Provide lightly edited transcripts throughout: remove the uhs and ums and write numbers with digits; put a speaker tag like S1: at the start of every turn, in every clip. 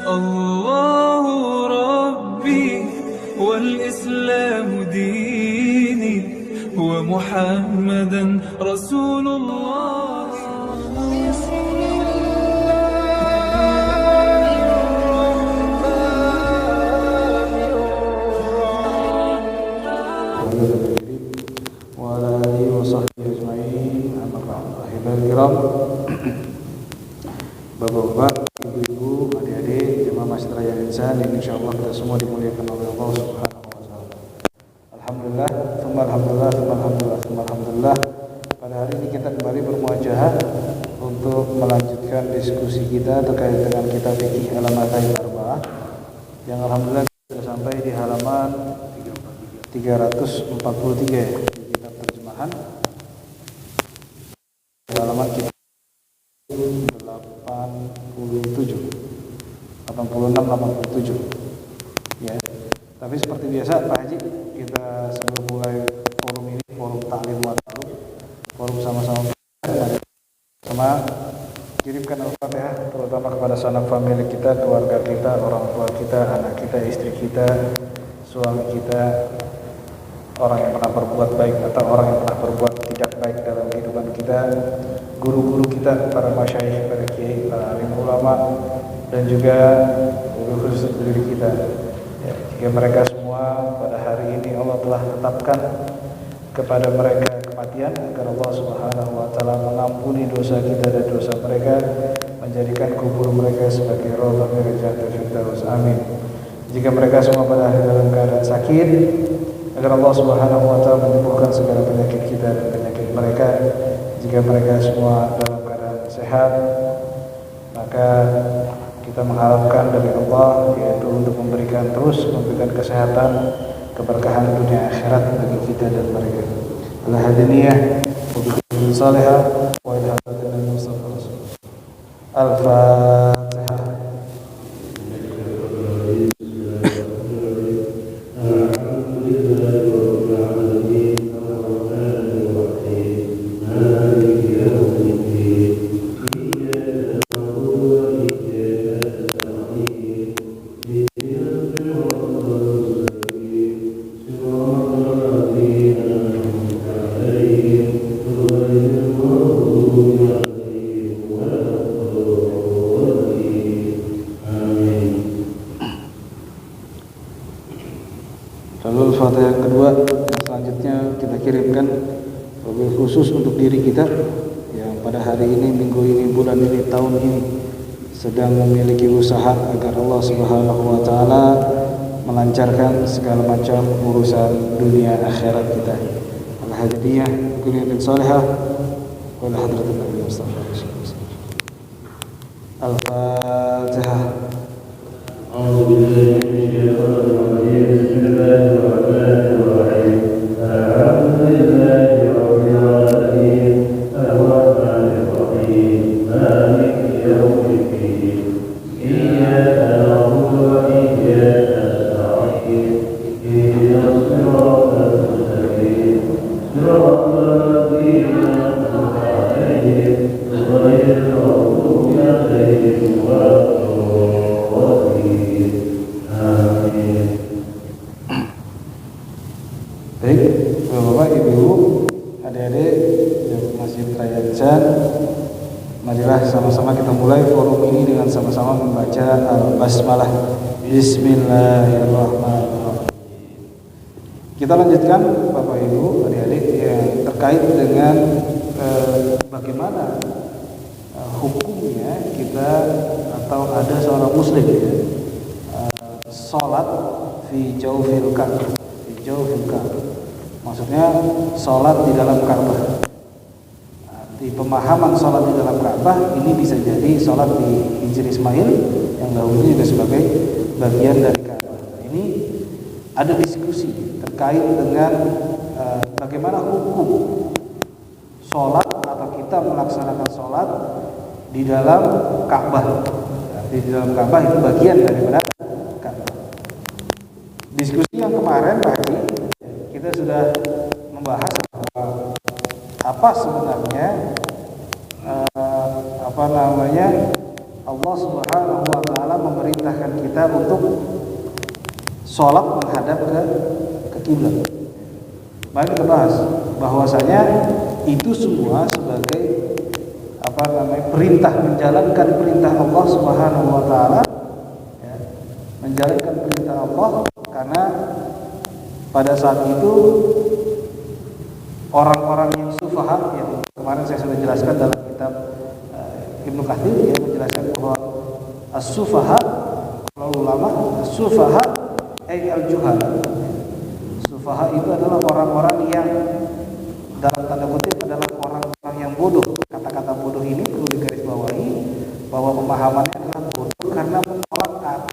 S1: الله ربي والإسلام ديني ومحمدا رسول الله.
S2: Bapak-bapak, ibu-ibu, adik-adik, jemaah Masjid Raya Insan, insyaallah kita semua dimuliakan oleh Allah Subhanahu wa taala. Alhamdulillah, alhamdulillah. Pada hari ini kita kembali bermuajahah untuk melanjutkan diskusi kita terkait dengan kitab Fiqh Al-Madhahib Arba'ah yang alhamdulillah sudah sampai di halaman 343 di kitab terjemahan. Halaman kita 86-87 ya. Tapi seperti biasa Pak Haji, kita sebelum mulai forum ini, forum ta'lim wa ta'alum, forum sama-sama kirimkan Al-Fatihah terutama kepada sanak famili kita, keluarga kita, orang tua kita, anak kita, istri kita, suami kita, orang yang pernah berbuat baik atau orang yang pernah berbuat tidak baik dalam kehidupan kita, guru-guru kita, para masyayikh, para kiai, para alim ulama, dan juga khusus diri kita ya, jika mereka semua pada hari ini Allah telah tetapkan kepada mereka kematian, agar Allah Subhanahu wa taala mengampuni dosa kita dan dosa mereka, menjadikan kubur mereka sebagai raudhah min jannatil firdaus. Amin. Jika mereka semua pada hari dalam keadaan sakit, agar Allah Subhanahu wa taala menyembuhkan segala penyakit kita dan penyakit mereka. Jika mereka semua dalam keadaan sehat, maka kita mengharapkan dari Allah yaitu untuk terus memberikan kesehatan, keberkahan dunia akhirat bagi kita dan mereka. Al-Hadaniyah wa bihi salihah wa ila hadatil mustafa rasul. Al-Fatihah. Lalu Al-Fatihah yang kedua yang selanjutnya kita kirimkan wabil khusus untuk diri kita yang pada hari ini, minggu ini, bulan ini, tahun ini sedang memiliki usaha agar Allah Subhanahu wa taala melancarkan segala macam urusan dunia akhirat kita. Al-Hadiyah kuliyatin salihah wa la hadratin Nabi Mustafa. Al-Fatihah. A'udzu billahi minasyaitonir rajim. Bismillahirrahmanirrahim. Alhamdulillahi rabbil alamin. Ar-rahmanir rahim. Maliki yaumiddin. Iyyaka na'budu wa iyyaka nasta'in. Ihdinas siratal mustaqim. Siratal ladzina an'amta 'alaihim ghairil maghdubi 'alaihim waladdallin. Amin. Baik, Bapak, Ibu, adik-adik Masjid Raya Insan, marilah sama-sama kita mulai forum ini dengan sama-sama membaca Al-Basmalah. Bismillahirrahmanirrahim. Kita lanjutkan Bapak Ibu, adik-adik yang terkait dengan bagaimana hukumnya kita atau ada seorang muslim ya, sholat fi jawfil Ka'bah. Maksudnya sholat di dalam Ka'bah. Di pemahaman sholat di dalam Ka'bah ini bisa jadi sholat di Hijri Ismail yang dahulu juga sebagai bagian dari Ka'bah. Ini ada diskusi terkait dengan bagaimana hukum sholat atau kita melaksanakan sholat di dalam Ka'bah. Di dalam Ka'bah itu bagian daripada Ka'bah. Diskusi yang kemarin tadi kita sudah membahas apa sebenarnya Allah Subhanahu wa taala memberi memerintahkan kita untuk sholat menghadap ke kiblat. Mari kita bahas bahwasanya itu semua sebagai perintah, menjalankan perintah Allah Subhanahu wa taala, ya, menjalankan perintah Allah, karena pada saat itu orang-orang yang sufaha, yang kemarin saya sudah jelaskan dalam kitab Ibnu Katsir, ya, menjelaskan bahwa as-sufaha, kalau ulama as-sufaha ay al-juhala. Sufaha itu adalah orang-orang yang dalam tanda kutip adalah orang-orang yang bodoh. Kata-kata bodoh ini perlu digarisbawahi bahwa pemahamannya adalah bodoh karena menolak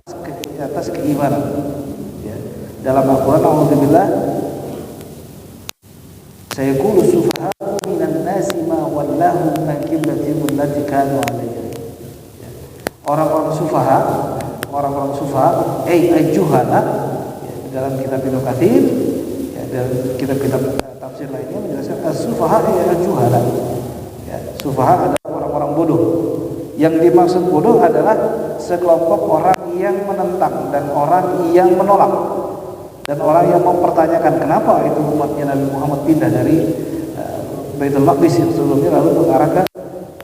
S2: atas keimanan. Ya. Dalam Al-Quran, Alhamdulillah, sayaqulu sufaha minan nasi ma wallahu an qiblatihim allati kanu 'alaiha. Orang-orang sufaha, al-juhala, ya, dalam kitab Ibnu Katsir, ya, dalam kitab-kitab tafsir lainnya menjelaskan as-sufaha al-juhala. Ya, sufaha adalah orang-orang bodoh. Yang dimaksud bodoh adalah sekelompok orang yang menentang dan orang yang menolak dan orang yang mempertanyakan kenapa itu umatnya Nabi Muhammad pindah dari Baitul Maqdis yang sebelumnya lalu mengarah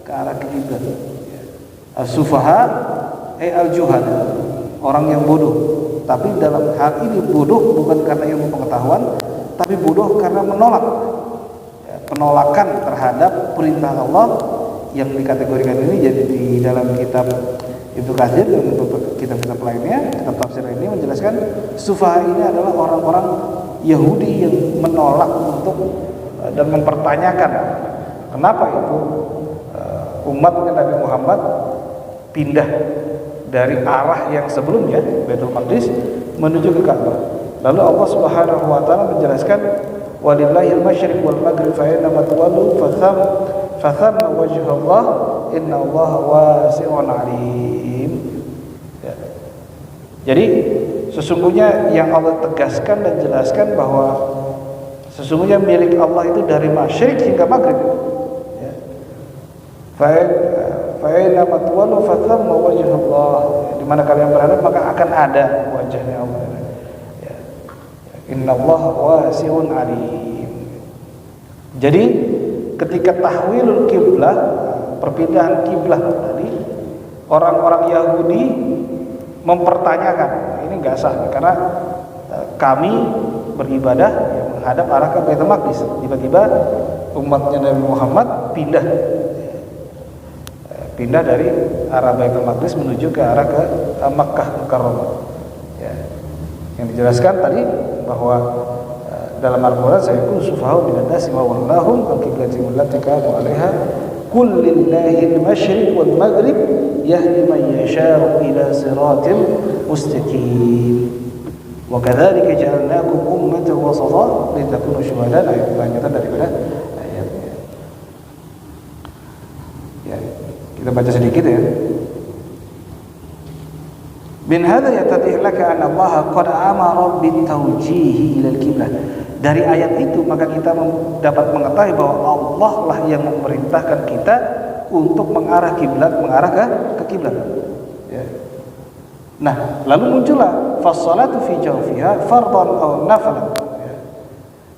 S2: ke arah kiblat. As-sufaha al-juhala, orang yang bodoh. Tapi dalam hal ini bodoh bukan karena ilmu pengetahuan, tapi bodoh karena menolak. Ya, penolakan terhadap perintah Allah yang dikategorikan ini jadi di dalam kitab Ibnu Katsir dan kitab-kitab lainnya, kitab tafsir ini menjelaskan sufaha ini adalah orang-orang Yahudi yang menolak untuk dan mempertanyakan kenapa itu umatnya Nabi Muhammad pindah dari arah yang sebelumnya Baitul Maqdis menuju ke Ka'bah. Lalu Allah Subhanahu wa taala menjelaskan walillahil masyriq wal maghrib fa aina ma tuwallu fathamma wajhu Allah innallaha wasi'un 'alim. Ya. Jadi sesungguhnya yang Allah tegaskan dan jelaskan bahwa sesungguhnya milik Allah itu dari masyriq hingga maghrib. Ya. Fa aina ma tuwallu fathamma wajhu Allah. Di mana kalian berada maka akan ada wajahnya Allah. Ya. Innallaha wasi'un 'alim. Jadi ketika tahwilul kiblah, perpindahan kiblah tadi, orang-orang Yahudi mempertanyakan ini nggak sah karena kami beribadah menghadap arah ke Baitul Maqdis, tiba-tiba umatnya Nabi Muhammad pindah dari arah Baitul Maqdis menuju ke arah ke Makkah Mukarramah. Ya. Yang dijelaskan tadi bahwa dalam Al-Quran sayaqulu sufaha'u minan nasi ma wallahum an qiblatihim allati kanu 'alaiha qul lillahil masyriq wal maghrib yahdi man yasha'u ila siratin mustaqim wa kadzalika ja'alnakum ummatan wasata litakunu syuhada'a. Ayat lanjutan daripada ayatnya. Ya, kita baca sedikit ya. Min hadza yatadih laka anna Allah qad amara bit tawjihi ila al-qiblah. Dari ayat itu maka kita dapat mengetahui bahwa Allah lah yang memerintahkan kita untuk mengarah kiblat, mengarah ke kiblat. Ya. Nah, lalu muncullah fas-salatu fi jawfiha fardhan aw nafilan.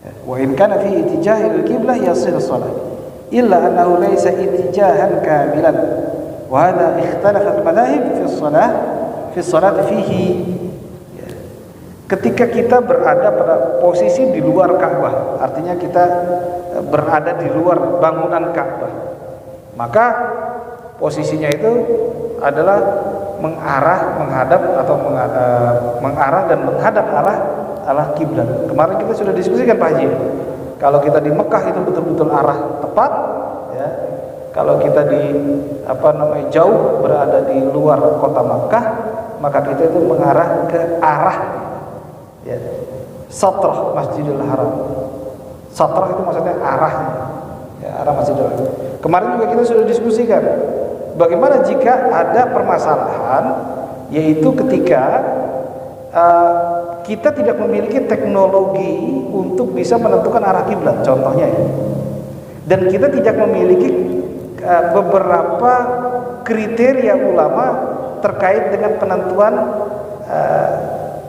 S2: Ya. Wa in kana fi ittijahil qiblah yasih as-salat illa annahu laysa ittijahan kamilan. Wa hadha ikhtalafat madahib fi as-salat fihi. Ketika kita berada pada posisi di luar Ka'bah, artinya kita berada di luar bangunan Ka'bah, maka posisinya itu adalah menghadap dan menghadap arah kiblat. Kemarin kita sudah diskusikan Pak Haji. Kalau kita di Mekah itu betul-betul arah tepat, ya. Kalau kita jauh berada di luar kota Mekah, maka kita itu mengarah ke arah, ya, satrah Masjidil Haram. Satrah itu maksudnya arahnya, ya, arah Masjidil Haram. Kemarin juga kita sudah diskusikan bagaimana jika ada permasalahan, yaitu ketika kita tidak memiliki teknologi untuk bisa menentukan arah kiblat, contohnya ya. Dan kita tidak memiliki beberapa kriteria ulama terkait dengan penentuan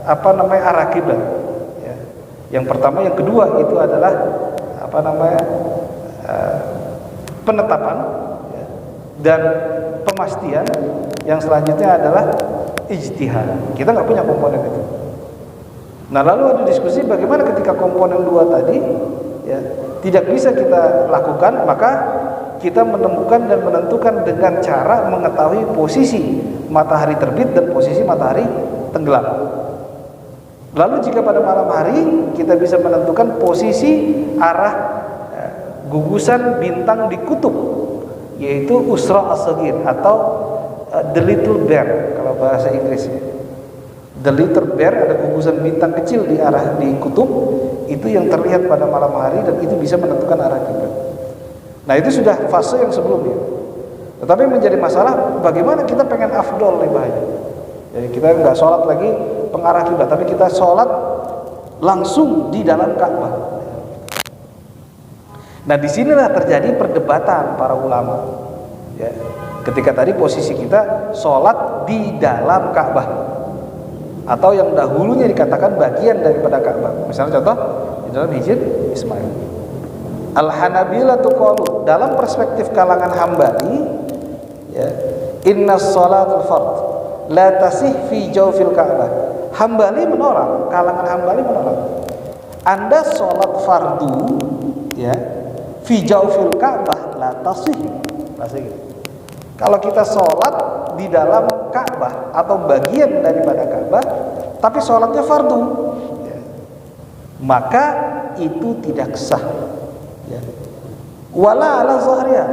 S2: arah kiblat. Ya. Yang pertama, yang kedua itu adalah penetapan, ya, dan pemastian. Yang selanjutnya adalah ijtihad. Kita nggak punya komponen itu. Nah, lalu ada diskusi bagaimana ketika komponen dua tadi, ya, tidak bisa kita lakukan, maka kita menemukan dan menentukan dengan cara mengetahui posisi matahari terbit dan posisi matahari tenggelam. Lalu jika pada malam hari kita bisa menentukan posisi arah gugusan bintang di kutub, yaitu Usra As-Saghir atau the little bear kalau bahasa Inggrisnya. The little bear, ada gugusan bintang kecil di kutub, itu yang terlihat pada malam hari dan itu bisa menentukan arah kiblat. Nah, itu sudah fase yang sebelumnya. Tetapi menjadi masalah bagaimana kita pengen afdol nih bahaya. Jadi kita nggak sholat lagi pengarah kiblat, tapi kita sholat langsung di dalam Ka'bah. Nah, disinilah terjadi perdebatan para ulama. Ya. Ketika tadi posisi kita sholat di dalam Ka'bah, atau yang dahulunya dikatakan bagian daripada Ka'bah. Misalnya contoh di dalam Hijr Ismail. Al-Hanabilatu qalu, dalam perspektif kalangan Hambali, ya, inna sholatul fard la tasih fi jawfil Ka'bah. Hambali menolak, kalangan Hambali menolak. Anda sholat fardu, ya, fi jawfil Ka'bah la tasih. Kalau kita sholat di dalam Ka'bah atau bagian daripada Ka'bah, tapi sholatnya fardu, ya, maka itu tidak sah. Ya. Wala ala zahriya.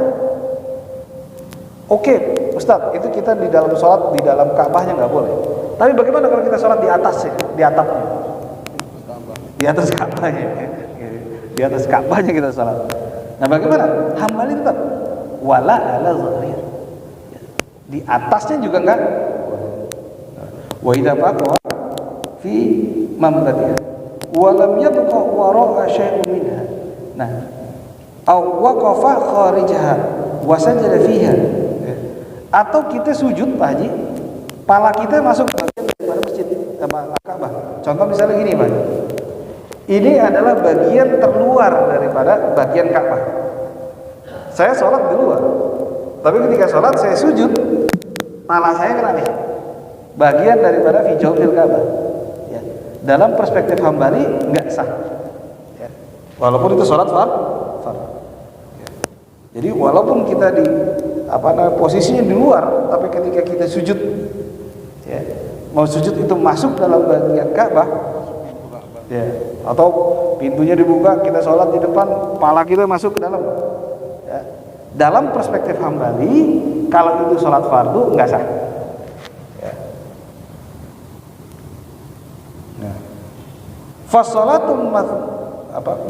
S2: Oke, Ustadz, itu kita di dalam sholat di dalam Ka'bahnya nggak boleh. Tapi bagaimana kalau kita sholat di atasnya, di atapnya, di atas Ka'bahnya, di atas Ka'bahnya kita sholat. Nah, bagaimana? Hambali tetap wala ala zahriya. Di atasnya juga enggak. Wa idza baqa fi mamlatiha wa lam yabqa wara'a syai'un minha. Nah, aw waqafa kharijaha wa sajada fiha. Atau kita sujud, Pak Haji, pala kita masuk bagian daripada masjid Ka'bah. Contoh misalnya gini, Pak. Ini adalah bagian terluar daripada bagian Ka'bah. Saya sholat di luar. Tapi ketika sholat saya sujud, pala saya kena nih, bagian daripada fi jawfil Ka'bah. Ya. Dalam perspektif Hambali nggak sah. Ya. Walaupun itu sholat fard. Ya. Jadi walaupun kita di posisinya di luar, tapi ketika kita sujud, ya, mau sujud itu masuk dalam bagian Ka'bah, ya, atau pintunya dibuka, kita sholat di depan, pala kita masuk ke dalam. Ya. Dalam perspektif Hambali, kalau itu sholat fardu nggak sah. Ya. Nah, fasolatul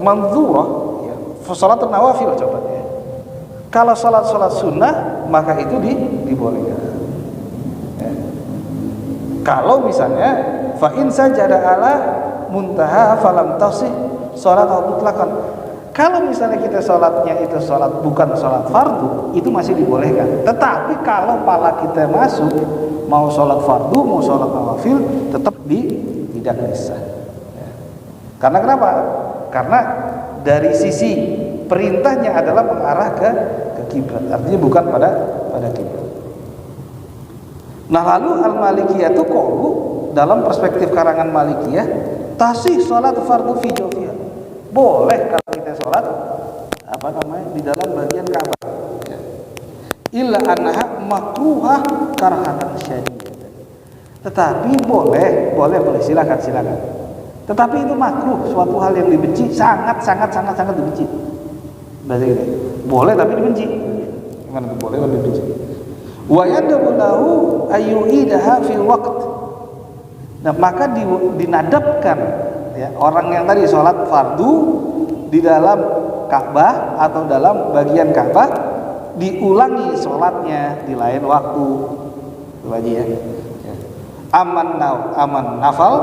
S2: manzurah, ya, fasolatul nawafil coba ya. Kalau sholat sunnah maka itu dibolehkan. Ya. Kalau misalnya fa in sajada ala muntaha falam tasih sholat mutlaqan. Kalau misalnya kita sholatnya itu sholat bukan sholat fardu, itu masih dibolehkan. Tetapi kalau pala kita masuk, mau sholat fardu, mau sholat nawafil, tetap tidak bisa. Ya. Karena kenapa? Karena dari sisi perintahnya adalah mengarah ke kiblat, artinya bukan pada kiblat. Nah, lalu al-Malikiyah itu qalu, dalam perspektif karangan Malikiyah, tasih sholat fardu fi jawfiha. Boleh kalau kita sholat di dalam bagian Ka'bah, ya. Illa annaha makruhah karahatan syadidatan. Tetapi boleh silakan. Tetapi itu makruh, suatu hal yang dibenci, sangat dibenci. Berarti gitu. Boleh tapi dibenci. Gimana tuh boleh tapi dibenci? Wa yadabu lahu ayyu'idaha fi waqt. Nah, maka dinadabkan, ya, orang yang tadi sholat fardu di dalam Ka'bah atau dalam bagian Ka'bah, diulangi sholatnya di lain waktu. Itu aja ya. Aman nafal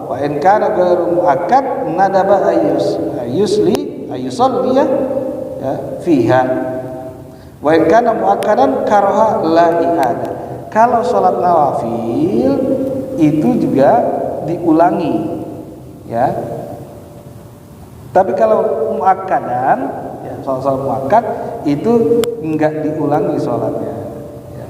S2: wa in kana ghairu muakkad nadaba ayusalli ya fiha. Wa in kana muakkadan karaha la i'ada. Kalau sholat nawafil itu juga diulangi, ya. Tapi kalau muakkadan, ya, sholat muakkad itu enggak diulangi sholatnya. Ya.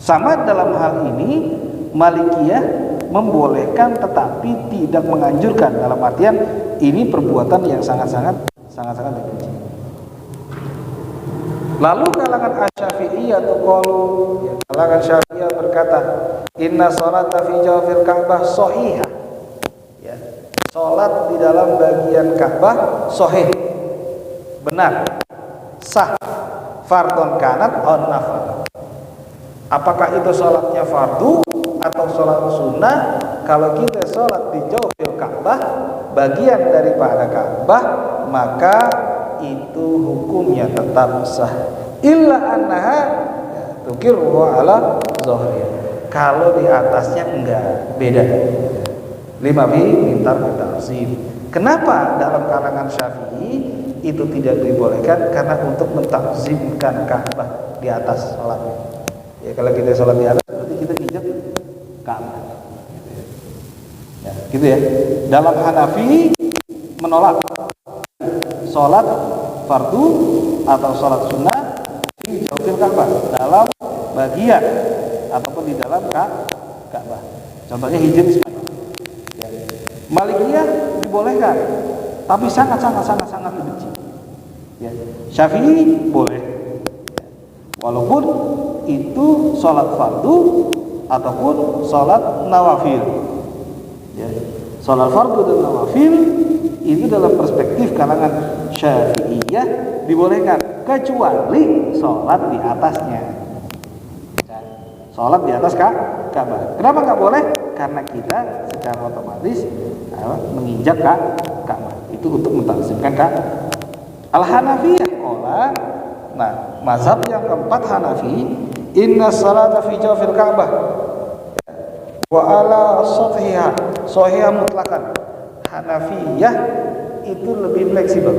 S2: Sama dalam hal ini Malikiyah membolehkan tetapi tidak menganjurkan, dalam artian ini perbuatan yang sangat-sangat dibenci. Lalu kalangan Asy-Syafi'iyah atau qalu, ya, kalangan Syafi'iyah berkata, inna sholata fi jawfil Ka'bah shahihah. Ya, salat di dalam bagian Ka'bah sahih. Benar. Sah. Fardhon kanat aw nafil. Apakah itu salatnya fardu atau salat sunnah? Kalau kita salat di jawfil Ka'bah, bagian daripada Ka'bah, maka itu hukumnya tetap sah. Illa annaha tukiru ala zohri. Kalau di atasnya enggak, beda. Lima bi mintar ta'zim. Kenapa dalam kalangan Syafi'i itu tidak dibolehkan? Karena untuk mentakzimkan Ka'bah di atas salat. Ya, kalau kita salat di atas berarti kita injak Ka'bah. Ya, gitu ya. Dalam Hanafi menolak sholat fardu atau sholat sunnah di jawfil Ka'bah, dalam bagian ataupun di dalam Ka'bah. Contohnya Hijr Ismail. Ya. Malikiyah dibolehkan, tapi sangat dibenci. Ya. Syafi'i boleh, ya. Walaupun itu sholat fardu ataupun sholat nawafil. Ya. Sholat fardu dan nawafil itu dalam perspektif kalangan Syafi'iyah dibolehkan, kecuali sholat di atasnya. Sholat di atas Ka'bah. Kenapa nggak boleh? Karena kita secara otomatis menginjak Ka'bah. Itu untuk mentakzimkan Ka'bah. Al-Hanafiyah qala, nah mazhab yang keempat Hanafi, inna salata fi jawfil Ka'bah wa ala sathiha sahihah mutlaqan. Hanafiyah itu lebih fleksibel.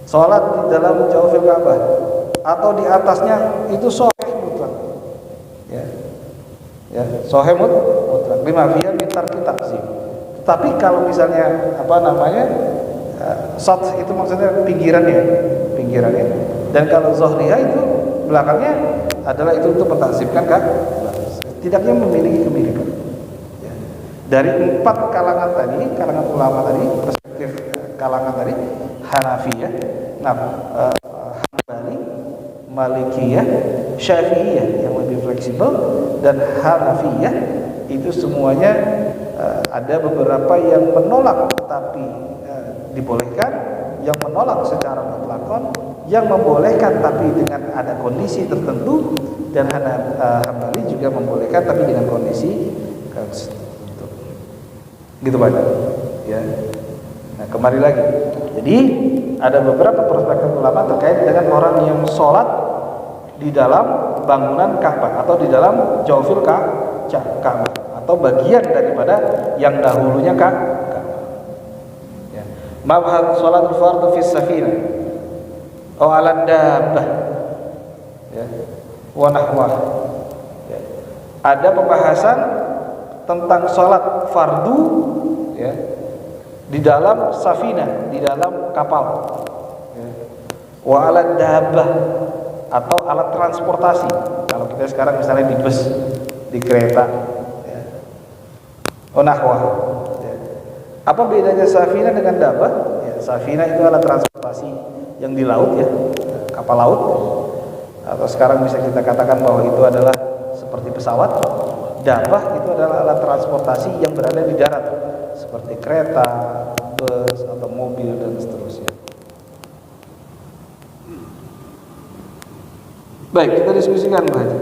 S2: Salat di dalam jawfil Ka'bah atau di atasnya itu sahih mutlak. Ya. Ya, sahih mutlak. Lima fiya mintar takzim. Tetapi kalau misalnya sath itu maksudnya pinggirannya. Dan kalau zohriha itu belakangnya adalah itu untuk mentakzimkan tidaknya memiliki kemiripan. Dari empat kalangan tadi, kalangan ulama tadi, perspektif kalangan tadi, Hanafiyah, Hambali, Malikiyah, Syafi'iyah yang lebih fleksibel, dan Hanafiyah itu semuanya ada beberapa yang menolak tapi dibolehkan, yang menolak secara mutlakon, yang membolehkan tapi dengan ada kondisi tertentu, dan Hambali juga membolehkan tapi dengan kondisi gitu banyak, ya. Nah, kembali lagi. Jadi ada beberapa perspektif ulama terkait dengan orang yang sholat di dalam bangunan Ka'bah atau di dalam jawfil Ka'bah atau bagian daripada yang dahulunya Ka'bah. Ya. Mabhad sholatul fardhu fi safinah aw 'ala dabbah, ya, wa nahwah. Ya. Ada pembahasan tentang sholat fardu, ya, di dalam safinah, di dalam kapal, ya. Wa alat dabbah atau alat transportasi. Kalau kita sekarang misalnya di bus, di kereta, ya. Nahwah. Ya. Apa bedanya safinah dengan dabbah? Ya, safinah itu alat transportasi yang di laut, ya, kapal laut. Atau sekarang bisa kita katakan bahwa itu adalah seperti pesawat. Dabbah itu adalah alat transportasi yang berada di darat, seperti kereta, bus, atau mobil, dan seterusnya. Baik, kita diskusikan saja.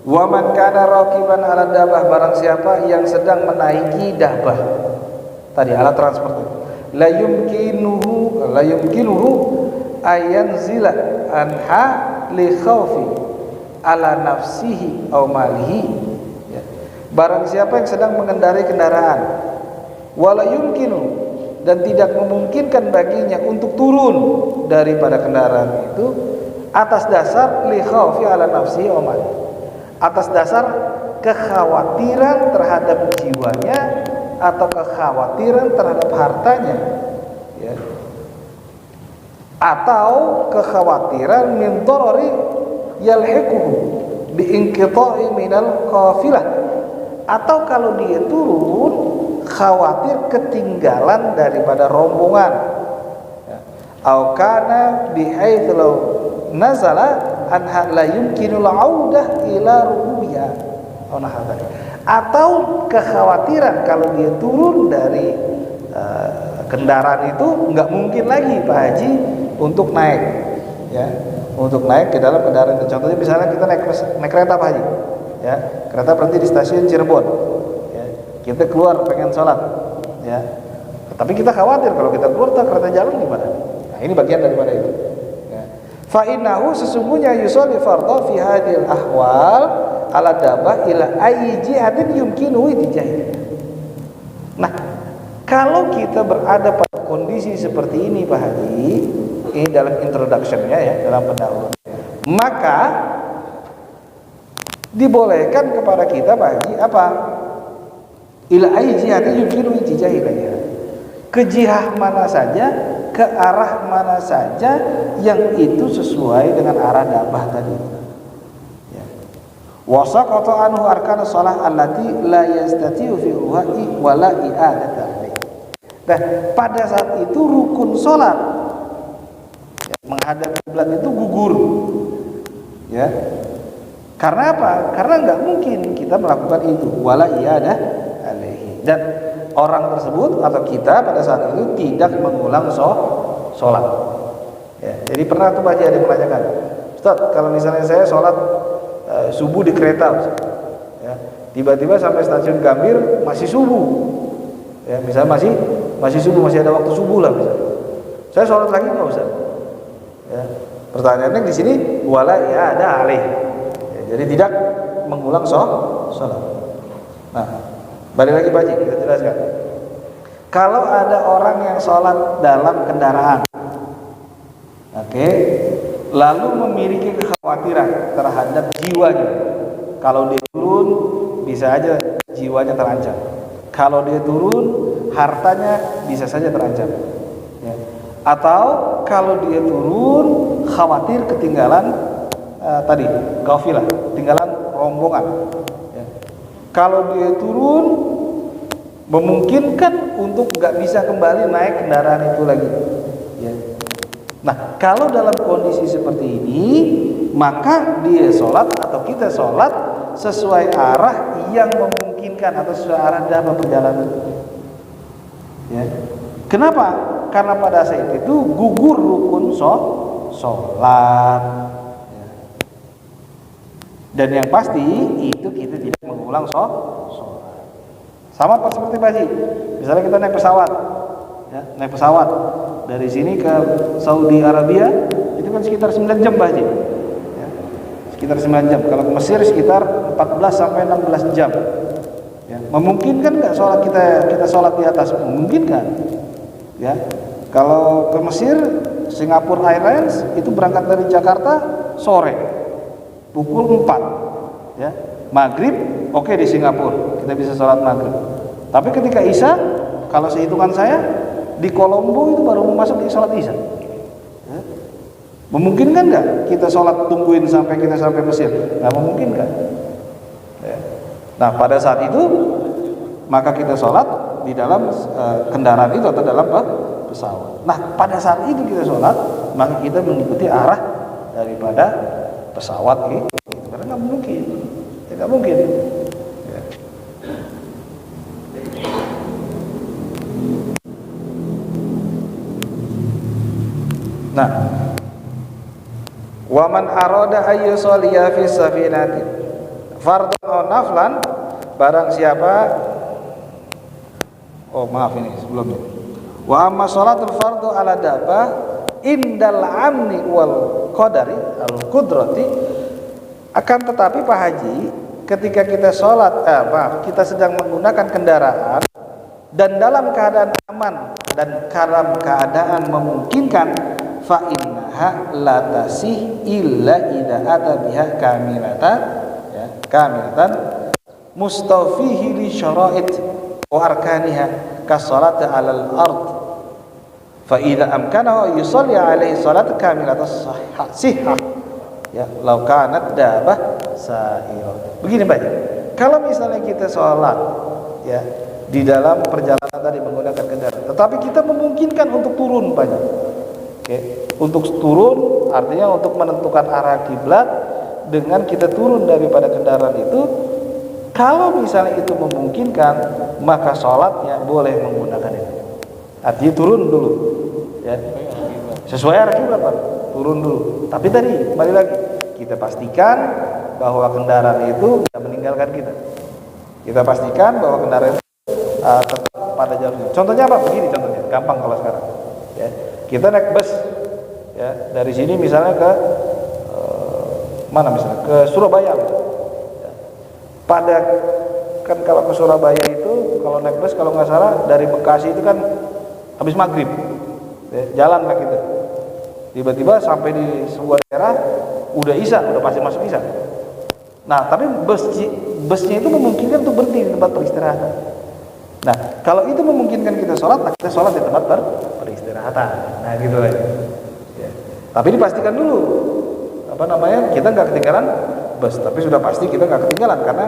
S2: Wa man kana raqiban 'ala dabbah, barang siapa yang sedang menaiki dabbah. Tadi alat transportasi. La yumkinuhu ayanzila anha li khaufi ala nafsihi aw malihi. Barang siapa yang sedang mengendarai kendaraan, wala yumkinu, dan tidak memungkinkan baginya untuk turun daripada kendaraan itu atas dasar li khaufi ala nafsi wa mali, atas dasar kekhawatiran terhadap jiwanya atau kekhawatiran terhadap hartanya, ya. Atau kekhawatiran min darari yalhiquhu bi inqita'i minal qafilah, atau kalau dia turun khawatir ketinggalan daripada rombongan, ya. Au kana bihaitsu law nazala anha la yumkinul audah ila rububiyah, atau kekhawatiran kalau dia turun dari kendaraan itu nggak mungkin lagi Pak Haji untuk naik, ya, untuk naik ke dalam kendaraan itu. Contohnya misalnya kita naik kereta Pak Haji, ya, kereta berhenti di stasiun Cirebon, ya, kita keluar pengen sholat, ya, tapi kita khawatir kalau kita keluar kereta jalan gimana. Nah, ini bagian daripada itu, ya. Fa innahu sesungguhnya yusolli fardhu fi hadhil ahwal ala dabah ila ayyi jihatin yumkinu itijahid. Nah, kalau kita berada pada kondisi seperti ini Pak Haji, ini dalam introduction-nya, ya, dalam pendahuluan, maka dibolehkan kepada kita Pak Haji apa? Ila ayyi jihatin yumkinu itijahid, ke jihah mana saja, ke arah mana saja yang itu sesuai dengan arah dabah tadi. Wasaqata anhu arkana shalah allati la yastati'u fi ruha'i wa la i'adata alaihi. Nah, pada saat itu rukun salat, ya, menghadap kiblat itu gugur, ya. Karena apa? Karena nggak mungkin kita melakukan itu, wala i'adah alaihi. Dan orang tersebut atau kita pada saat itu tidak mengulang sholat, ya. Jadi pernah tuh Pak Haji ada yang menanyakan, Ustaz, kalau misalnya saya sholat subuh di kereta, ya, tiba-tiba sampai stasiun Gambir masih subuh, ya, misalnya masih subuh, masih ada waktu subuh lah misalnya. Saya sholat lagi nggak usah, ya. Pertanyaannya di sini wala ya ada alih, ya, jadi tidak mengulang sholat. Nah, balik lagi Pak Haji, kita jelaskan. Kalau ada orang yang sholat dalam kendaraan, oke, lalu memiliki kekhawatiran terhadap jiwanya, kalau dia turun bisa aja jiwanya terancam, kalau dia turun hartanya bisa saja terancam, ya. Atau kalau dia turun khawatir ketinggalan tadi kafilah, ketinggalan rombongan, ya. Kalau dia turun memungkinkan untuk nggak bisa kembali naik kendaraan itu lagi, ya. Nah, kalau dalam kondisi seperti ini, maka dia sholat atau kita sholat sesuai arah yang memungkinkan atau sesuai arah dalam perjalanan, ya. Kenapa? Karena pada saat itu gugur rukun sholat, ya. Dan yang pasti itu kita tidak mengulang sholat. Sama seperti Pak Haji, misalnya kita naik pesawat, ya, naik pesawat dari sini ke Saudi Arabia itu kan sekitar 9 jam Pak Haji, ya, sekitar 9 jam. Kalau ke Mesir sekitar 14 sampai 16 jam, ya. Memungkinkan nggak sholat kita sholat di atas? Memungkinkan, ya. Kalau ke Mesir, Singapore Airlines itu berangkat dari Jakarta sore pukul 4, ya, maghrib, oke, di Singapura kita bisa sholat maghrib. Tapi ketika Isya, kalau sehitungan saya di Kolombo itu baru masuk di sholat Isya, ya. Memungkinkan nggak kita sholat tungguin sampai kita sampai Mesir? Nggak memungkinkan, ya. Nah, pada saat itu maka kita sholat di dalam kendaraan itu atau dalam pesawat. Nah, pada saat itu kita sholat, maka kita mengikuti arah daripada pesawat gitu. Karena nggak mungkin, ya, nggak mungkin. Ya. Nah, waman arada ayyusoliya fi safinati fardhu aw naflan, barang siapa, oh maaf ini sebelumnya, wa amma sholatul fardhu ala dabah indal amni wal qadari al qudrati, akan tetapi Pak Haji, ketika kita sholat, kita sedang menggunakan kendaraan dan dalam keadaan aman dan dalam keadaan memungkinkan, fa innaha la tasih illa idza ata biha kamilatan, ya, kamilatan mustawfihi li syara'id wa arkaniha kas-salati 'alal ard fa idza amkanahu yusalli 'alaihi salatan kamilatan sahihah ya law kanat dabah sa'ira. Begini Pak, kalau misalnya kita sholat ya di dalam perjalanan tadi menggunakan kendaraan, tetapi kita memungkinkan untuk turun Pak. Oke, untuk turun artinya untuk menentukan arah kiblat dengan kita turun daripada kendaraan itu. Kalau misalnya itu memungkinkan, maka sholatnya boleh menggunakan itu. Artinya turun dulu, ya, sesuai arah kiblat Pak. Turun dulu. Tapi tadi kembali lagi kita pastikan bahwa kendaraan itu tidak meninggalkan kita. Kita pastikan bahwa kendaraan itu tetap pada jalurnya. Contohnya apa? Begini contohnya, gampang kalau sekarang. Ya, kita naik bus, ya, dari sini misalnya ke mana misalnya ke Surabaya. Pada kan kalau ke Surabaya itu kalau naik bus kalau nggak salah dari Bekasi itu kan habis maghrib ya, jalan lah gitu. Tiba-tiba sampai di sebuah daerah udah isya, udah pasti masuk isya. Nah tapi busnya itu memungkinkan untuk berhenti di tempat peristirahatan. Nah kalau itu memungkinkan kita sholat, nah kita sholat di tempat peristirahatan. Nah gitu aja. Ya. Tapi dipastikan dulu kita nggak ketinggalan bus, tapi sudah pasti kita nggak ketinggalan karena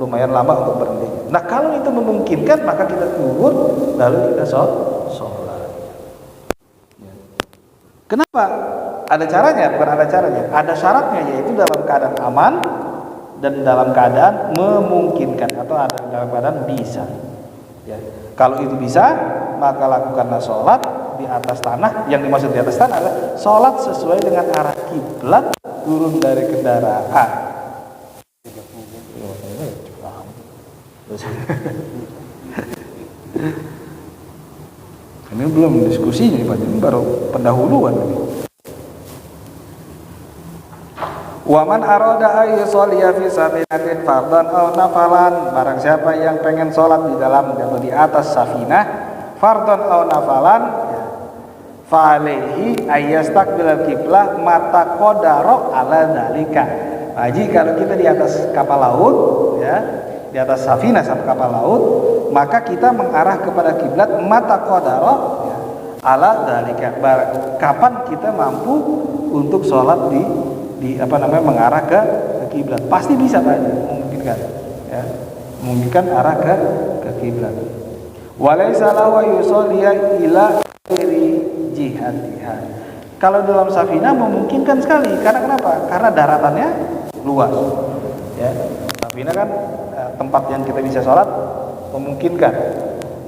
S2: lumayan lama untuk berhenti. Nah kalau itu memungkinkan maka kita turun lalu kita sholat. Kenapa? Ada caranya, bukan ada caranya. Ada syaratnya, yaitu dalam keadaan aman dan dalam keadaan memungkinkan atau ada dalam keadaan bisa. Ya. Kalau itu bisa, maka lakukanlah sholat di atas tanah. Yang dimaksud di atas tanah adalah sholat sesuai dengan arah kiblat turun dari kendaraan. Ini belum diskusinya Pak, ini baru pendahuluan. Wa man arada ay yusalliya fi safinatin fardhan aw nafalan, barang siapa yang pengen sholat di dalam atau di atas safinah fardhan aw nafalan fa alaihi ayyastaqbilal qiblah mata qadara ala dzalika. Haji kalau kita di atas kapal laut ya, di atas safinah sama kapal laut, maka kita mengarah kepada kiblat mata qadara ya, ala dzalika. Kapan kita mampu untuk sholat di mengarah ke kiblat, pasti bisa Pak, memungkinkan ya, memungkinkan arah ke kiblat. Walaysa lahu yusalliya ila ghairi jihatiha. Kalau dalam safinah memungkinkan sekali, karena kenapa? Karena daratannya luas ya. Safinah kan tempat yang kita bisa sholat memungkinkan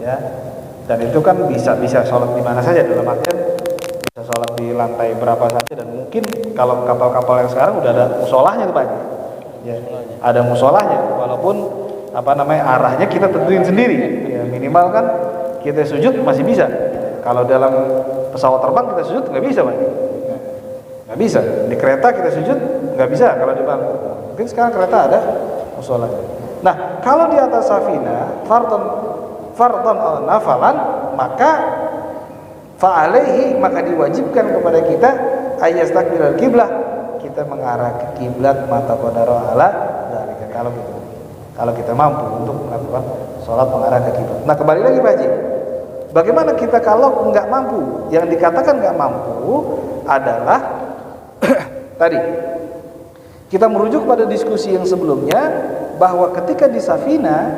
S2: ya, dan itu kan bisa sholat di mana saja, dalam artian bisa sholat di lantai berapa saja, dan mungkin kalau kapal-kapal yang sekarang udah ada musolahnya tuh Pak ya, ada musolahnya, walaupun arahnya kita tentuin sendiri ya, minimal kan kita sujud masih bisa. Kalau dalam pesawat terbang kita sujud nggak bisa Pak, nggak bisa. Di kereta kita sujud nggak bisa kalau di bangku. Mungkin sekarang kereta ada musolahnya. Nah kalau di atas safina fardhon al nafalan, maka fa'alaihi, maka diwajibkan kepada kita ayyastaqbilal qiblah, kita mengarah ke kiblat mata qadara ala dzalika. Kalau kita mampu untuk melakukan sholat mengarah ke kiblat. Nah kembali lagi Pak Haji, bagaimana kita kalau nggak mampu? Yang dikatakan nggak mampu adalah tadi kita merujuk pada diskusi yang sebelumnya, bahwa ketika di safina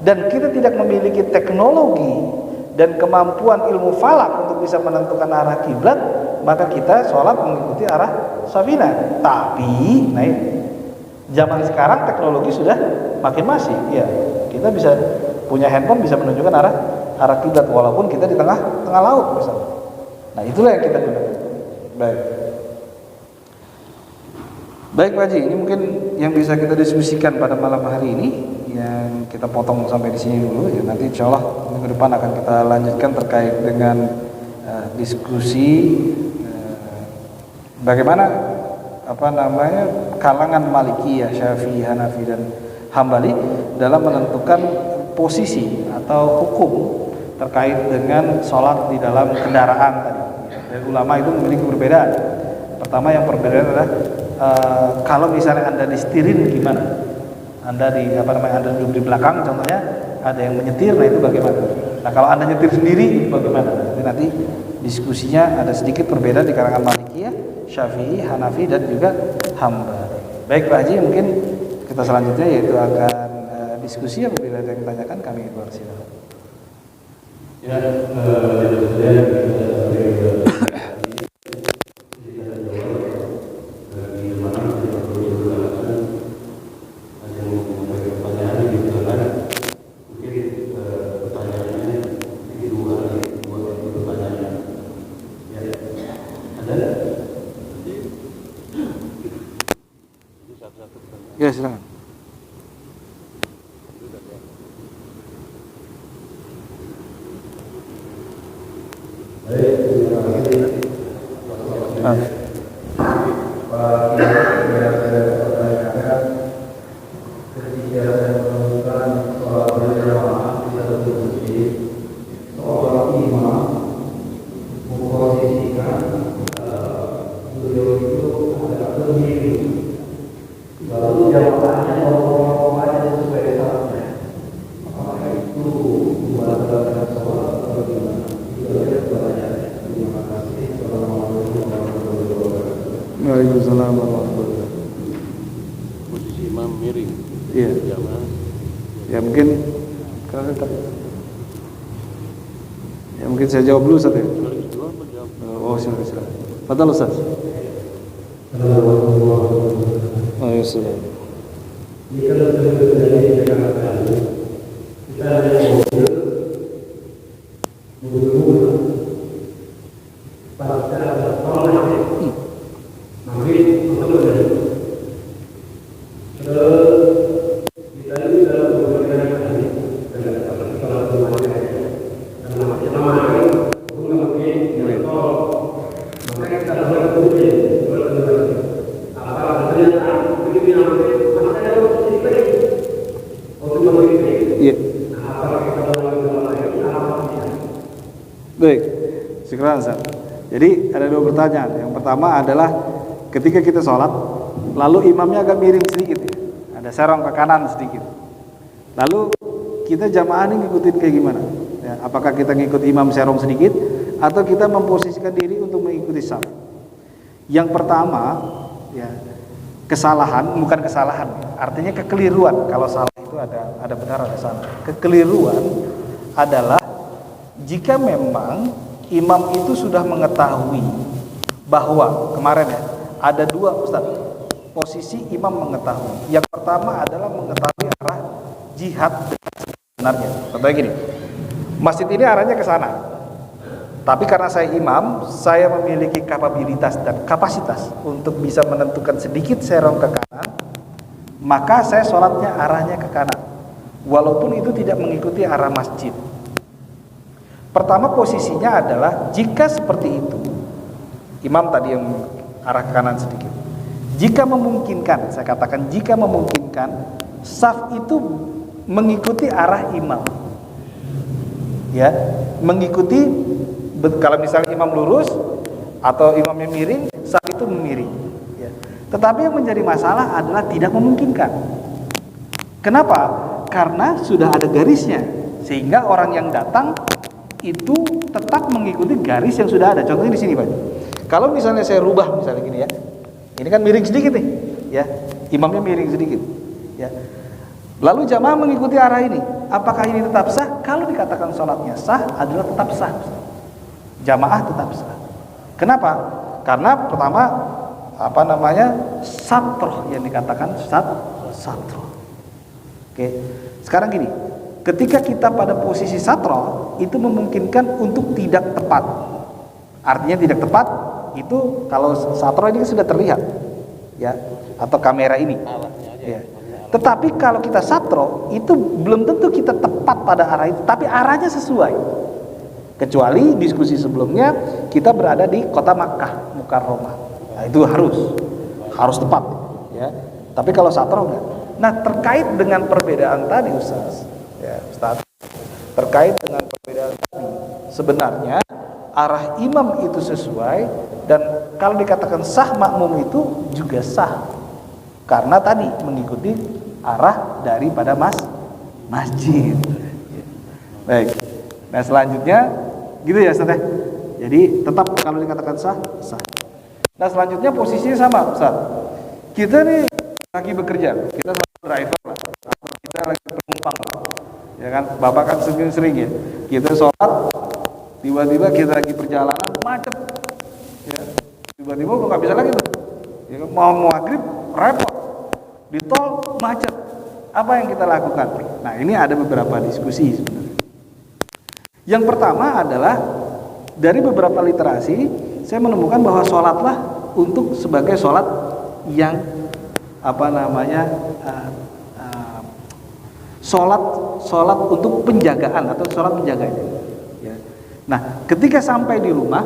S2: dan kita tidak memiliki teknologi dan kemampuan ilmu falak untuk bisa menentukan arah kiblat, maka kita sholat mengikuti arah safina. Tapi zaman sekarang teknologi sudah makin masif ya, kita bisa punya handphone bisa menunjukkan arah kiblat walaupun kita di tengah laut misalnya. Nah itulah yang kita gunakan. Baik Pak Haji, ini mungkin yang bisa kita diskusikan pada malam hari ini, yang kita potong sampai di sini dulu ya. Nanti insya Allah minggu depan akan kita lanjutkan terkait dengan diskusi bagaimana kalangan Malikiyah, Syafi'i, Hanafi dan Hambali dalam menentukan posisi atau hukum terkait dengan sholat di dalam kendaraan tadi. Dan ulama itu memiliki perbedaan. Pertama yang perbedaan adalah kalau misalnya Anda disetirin gimana? Anda Anda duduk di belakang contohnya, ada yang menyetir, nah itu bagaimana? Nah kalau Anda nyetir sendiri itu bagaimana? Nanti diskusinya ada sedikit perbedaan di kalangan Malikiyah, Syafi'i, Hanafi dan juga Hambali. Baik Pak Haji, mungkin kita selanjutnya yaitu akan diskusi. Apabila ada yang ditanyakan kami persilakan.
S3: Ya,
S2: Ya silakan. Waalaikumsalam warahmatullahi wabarakatuh.
S3: posisi imam miring.
S2: Iya.
S3: Jamaah.
S2: Ya mungkin saya jawab dulu Ustaz ya. Oh silakan. Fadhal Ustaz. Waalaikumsalam. Iya. Baik, sekarang Ustaz. Jadi ada dua pertanyaan. Yang pertama adalah ketika kita sholat, lalu imamnya agak miring sedikit ya. Ada serong ke kanan sedikit. Lalu kita jamaah ini ngikutin kayak gimana? Ya, apakah kita ngikut imam serong sedikit atau kita memposisikan diri untuk mengikuti saf? Yang pertama, ya, bukan kesalahan, artinya kekeliruan. Kalau salah itu ada benar ada salah. Kekeliruan adalah jika memang imam itu sudah mengetahui bahwa kemarin ya ada dua Ustaz, posisi imam mengetahui. Yang pertama adalah mengetahui arah jihad sebenarnya. Contohnya gini, masjid ini arahnya ke sana, tapi karena saya imam, saya memiliki kapabilitas dan kapasitas untuk bisa menentukan sedikit serong ke kanan, maka saya sholatnya arahnya ke kanan, walaupun itu tidak mengikuti arah masjid. Pertama posisinya adalah jika seperti itu, imam tadi yang arah ke kanan sedikit. Jika memungkinkan, saya katakan jika memungkinkan, saf itu mengikuti arah imam. Ya, mengikuti, kalau misalnya imam lurus atau imamnya miring, saf itu memiring. Ya. Tetapi yang menjadi masalah adalah tidak memungkinkan. Kenapa? Karena sudah ada garisnya, sehingga orang yang datang itu tetap mengikuti garis yang sudah ada. Contohnya di sini Pak. Kalau misalnya saya rubah misalnya gini ya, ini kan miring sedikit nih, ya, imamnya miring sedikit, ya. Lalu jamaah mengikuti arah ini, apakah ini tetap sah? Kalau dikatakan sholatnya sah, adalah tetap sah. Jamaah tetap sah. Kenapa? Karena pertama satroh yang dikatakan satroh. Oke, sekarang gini, ketika kita pada posisi satroh itu memungkinkan untuk tidak tepat. Artinya tidak tepat itu kalau satroh ini sudah terlihat, ya, atau kamera ini. Ya. Tetapi kalau kita satro itu belum tentu kita tepat pada arah itu, tapi arahnya sesuai. Kecuali diskusi sebelumnya kita berada di kota Makkah Mukarramah, nah itu harus tepat, ya. Tapi kalau satro enggak. Nah terkait dengan perbedaan tadi Ustaz, terkait dengan perbedaan tadi, sebenarnya arah imam itu sesuai, dan kalau dikatakan sah makmum itu juga sah. Karena tadi mengikuti arah daripada masjid. Baik. Nah selanjutnya gitu ya Ustaz ya. Jadi tetap kalau dikatakan sah. Nah selanjutnya posisinya sama Ustaz. Kita nih lagi bekerja, kita driver lah, atau kita lagi penumpang lah. Ya kan, Bapak kan sering ya. Kita sholat, tiba-tiba kita lagi perjalanan macet. Ya. Tiba-tiba udah nggak bisa lagi tuh. Ya, mau maghrib repot, di tol macet. Apa yang kita lakukan? Nah ini ada beberapa diskusi sebenarnya. Yang pertama adalah dari beberapa literasi saya menemukan bahwa sholatlah untuk sebagai sholat yang sholat untuk penjagaan atau sholat penjaganya. Ya. Nah, ketika sampai di rumah,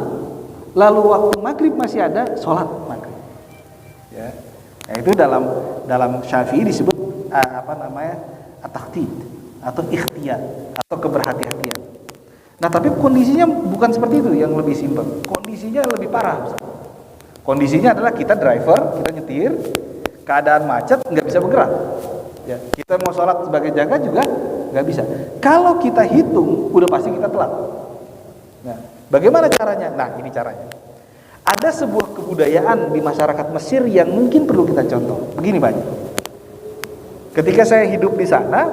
S2: lalu waktu maghrib masih ada sholat maghrib. Ya. Nah, itu dalam Syafi'i disebut at-tahdid atau ikhtiyar atau keberhati-hatian. Nah, tapi kondisinya bukan seperti itu, yang lebih simpel. Kondisinya lebih parah. Kondisinya adalah kita driver, kita nyetir, keadaan macet, nggak bisa bergerak. Ya, kita mau sholat sebagai jaga juga nggak bisa. Kalau kita hitung, udah pasti kita telat. Nah, bagaimana caranya? Nah, ini caranya. Ada sebuah kebudayaan di masyarakat Mesir yang mungkin perlu kita contoh. Begini Pak. Ketika saya hidup di sana,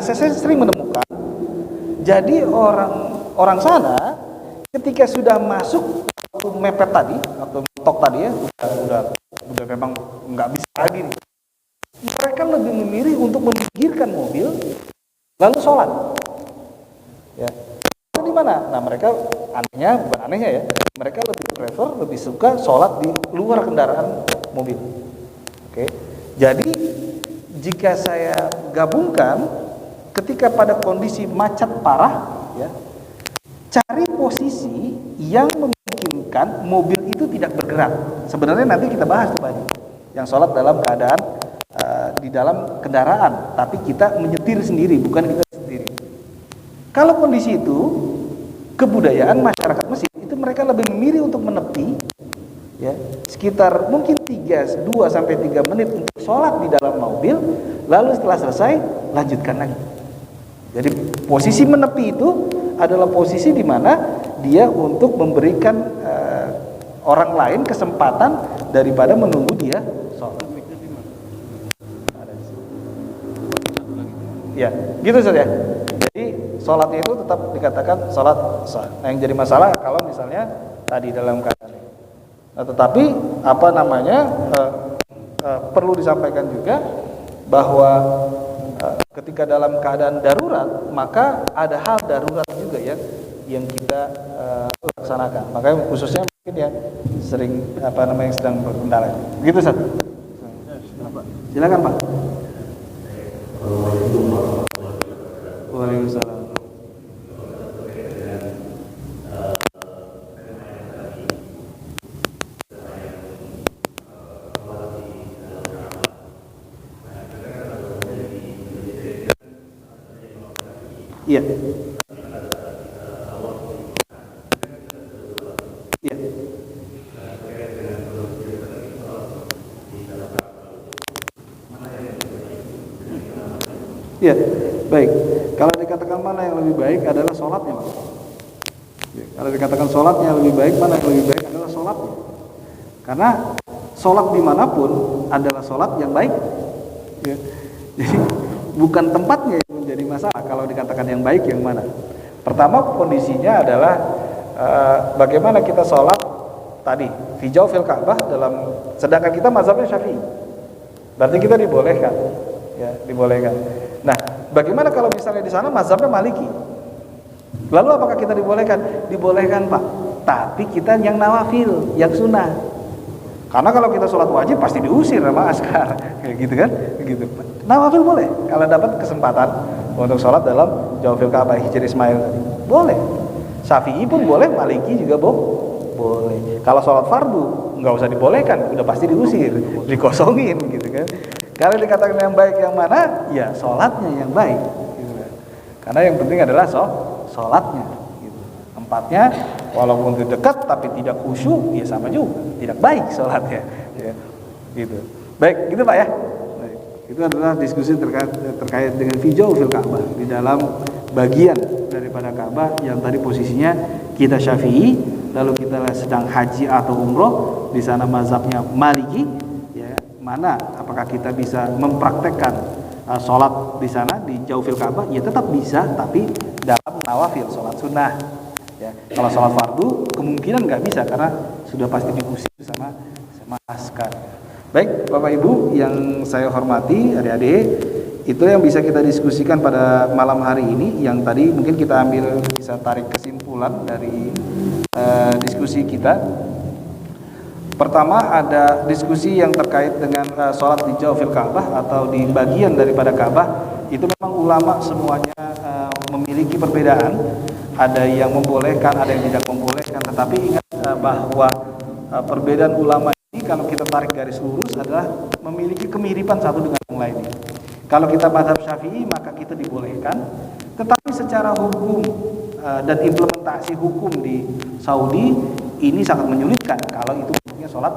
S2: saya sering menemukan. Jadi orang sana ketika sudah masuk waktu mepet tadi, waktu mentok tadi ya, udah memang nggak bisa lagi nih. Mereka lebih memilih untuk meminggirkan mobil lalu sholat. Ya. Di mana? Nah mereka bukan anehnya ya, mereka lebih suka sholat di luar kendaraan mobil. Oke. Jadi jika saya gabungkan, ketika pada kondisi macet parah, ya, cari posisi yang memungkinkan mobil itu tidak bergerak. Sebenarnya nanti kita bahas tuh banyak yang sholat dalam keadaan di dalam kendaraan, tapi kita menyetir sendiri, bukan kita sendiri. Kalau kondisi itu, kebudayaan masyarakat Mesir itu mereka lebih memilih untuk menepi, ya, sekitar mungkin 2-3 menit untuk sholat di dalam mobil, lalu setelah selesai lanjutkan lagi. Jadi posisi menepi itu adalah posisi di mana dia untuk memberikan orang lain kesempatan daripada menunggu dia sholat. Ya, gitu saja. Jadi sholatnya itu tetap dikatakan sholat sah. Nah, yang jadi masalah kalau misalnya tadi dalam keadaan. Nah, tetapi perlu disampaikan juga bahwa ketika dalam keadaan darurat, maka ada hal darurat juga yang kita laksanakan. Makanya khususnya mungkin ya sering yang sedang berkendara. Begitu Ustaz. Silakan Pak. Waalaikumsalam. Iya. Iya. Iya, baik. Kalau dikatakan mana yang lebih baik adalah sholatnya, Pak. Ya, kalau dikatakan sholatnya lebih baik, mana yang lebih baik adalah sholatnya. Karena sholat dimanapun adalah sholat yang baik. Ya. Jadi bukan tempatnya yang menjadi masalah. Kalau dikatakan yang baik yang mana? Pertama kondisinya adalah bagaimana kita sholat tadi hijau fil Ka'bah sedangkan kita mazhabnya Syafi'i. Berarti kita dibolehkan, ya dibolehkan. Nah, bagaimana kalau misalnya di sana mazhabnya Maliki? Lalu apakah kita dibolehkan? Dibolehkan Pak. Tapi kita yang nawafil, yang sunnah. Karena kalau kita sholat wajib pasti diusir sama askar, kayak gitu kan? Gitu. Nawafil boleh kalau dapat kesempatan untuk sholat dalam Jawfil Ka'bah Hijr Ismail boleh. Syafi'i pun boleh, Maliki juga boleh. Kalau sholat fardu nggak usah dibolehkan, udah pasti diusir, dikosongin gitu kan. Kalau dikatakan yang baik yang mana? Ya sholatnya yang baik. Gitu kan. Karena yang penting adalah sholatnya. Gitu. Tempatnya walaupun itu dekat tapi tidak khusyuk, ya sama juga, tidak baik sholatnya. Ya. Gitu. Baik, gitu Pak ya. Baik. Itu adalah diskusi terkait dengan hijau fil Ka'bah, di dalam bagian daripada Ka'bah yang tadi posisinya kita Syafi'i, lalu kita sedang haji atau umroh, di sana mazhabnya Maliki, ya, mana apakah kita bisa mempraktekkan sholat di sana di jauh fil Ka'bah? Ya tetap bisa, tapi dalam nawafil, sholat sunnah. Ya, kalau sholat fardu kemungkinan nggak bisa karena sudah pasti diusir sama askar. Baik, Bapak Ibu yang saya hormati, adik-adik, itu yang bisa kita diskusikan pada malam hari ini. Yang tadi mungkin kita ambil, bisa tarik kesimpulan dari diskusi kita. Pertama, ada diskusi yang terkait dengan sholat di jauh fil Ka'bah atau di bagian daripada Ka'bah. Itu memang ulama semuanya memiliki perbedaan. Ada yang membolehkan, ada yang tidak membolehkan. Tetapi ingat bahwa perbedaan ulama ini, kalau kita tarik garis lurus, adalah memiliki kemiripan satu dengan yang lainnya. Kalau kita mazhab Syafi'i, maka kita dibolehkan. Tetapi secara hukum dan implementasi hukum di Saudi ini sangat menyulitkan kalau itu bentuknya sholat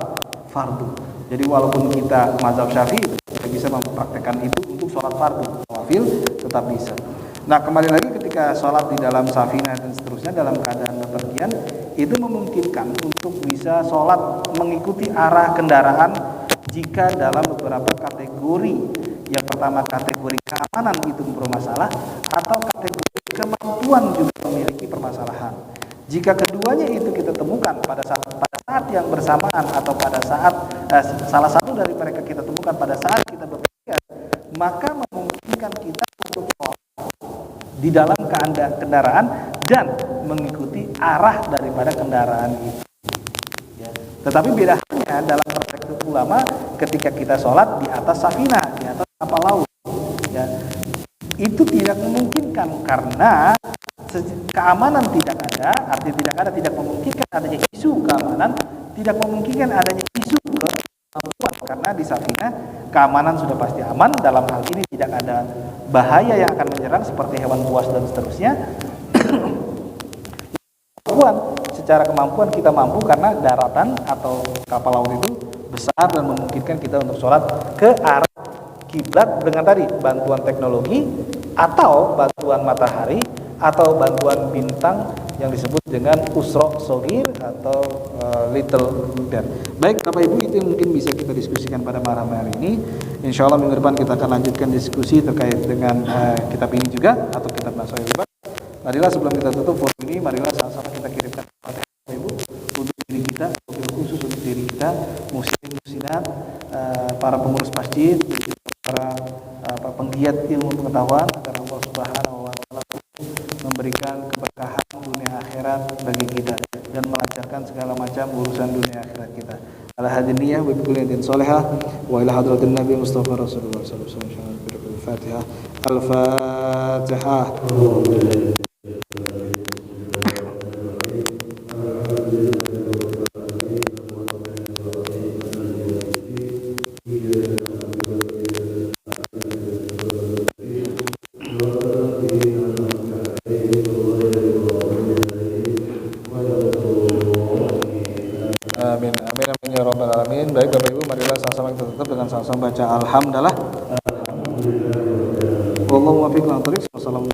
S2: fardu. Jadi walaupun kita mazhab Syafi'i tidak bisa mempraktekkan itu untuk sholat fardu, nawafil tetap bisa. Nah, kembali lagi ketika sholat di dalam safinah dan seterusnya dalam keadaan bepergian, itu memungkinkan untuk bisa sholat mengikuti arah kendaraan jika dalam beberapa kategori. Yang pertama, kategori keamanan itu bermasalah, atau kategori kemampuan juga memiliki permasalahan. Jika keduanya itu kita temukan pada saat yang bersamaan, atau pada saat salah satu dari mereka kita temukan pada saat kita bepergian, maka memungkinkan kita untuk sholat di dalam kendaraan dan mengikuti arah daripada kendaraan itu. Ya. Tetapi beda halnya dalam perspektif ulama ketika kita sholat di atas safinah, di atas kapal laut. Ya. Itu tidak memungkinkan karena keamanan tidak ada, artinya tidak memungkinkan adanya isu keamanan, tidak memungkinkan adanya isu kemampuan, karena di safinah keamanan sudah pasti aman. Dalam hal ini tidak ada bahaya yang akan menyerang seperti hewan buas dan seterusnya. Secara kemampuan kita mampu karena daratan atau kapal laut itu besar dan memungkinkan kita untuk sholat ke arah kiblat dengan tadi bantuan teknologi atau bantuan matahari atau bantuan bintang yang disebut dengan usro sogir atau little bear. Baik, Bapak Ibu, itu yang mungkin bisa kita diskusikan pada malam hari ini. Insya Allah minggu depan kita akan lanjutkan diskusi terkait dengan kitab ini juga, atau kitab Nasohil Ibad. Marilah sebelum kita tutup forum ini, marilah sama-sama kita kirimkan kepada Bapak Ibu untuk diri kita, khusus untuk diri kita, muslim muslimat, para pengurus masjid, para penggiat ilmu pengetahuan, agar Allah Subhanahu wa taala memberikan keberkahan dunia akhirat bagi kita dan melancarkan segala macam urusan dunia akhirat kita. Ala hadiniyah wa bikulliyatin salihah wa ila hadratin Nabi Mustafa Rasulullah sallallahu alaihi wasallam. Al-Fatihah. Al-Fatihah. Amin ya rabbal alamin. Baik Bapak Ibu, marilah sama-sama kita tutup dengan sama-sama baca alhamdulillah. Wallahu muwaffiq ila thoriq. Wassalamualaikum.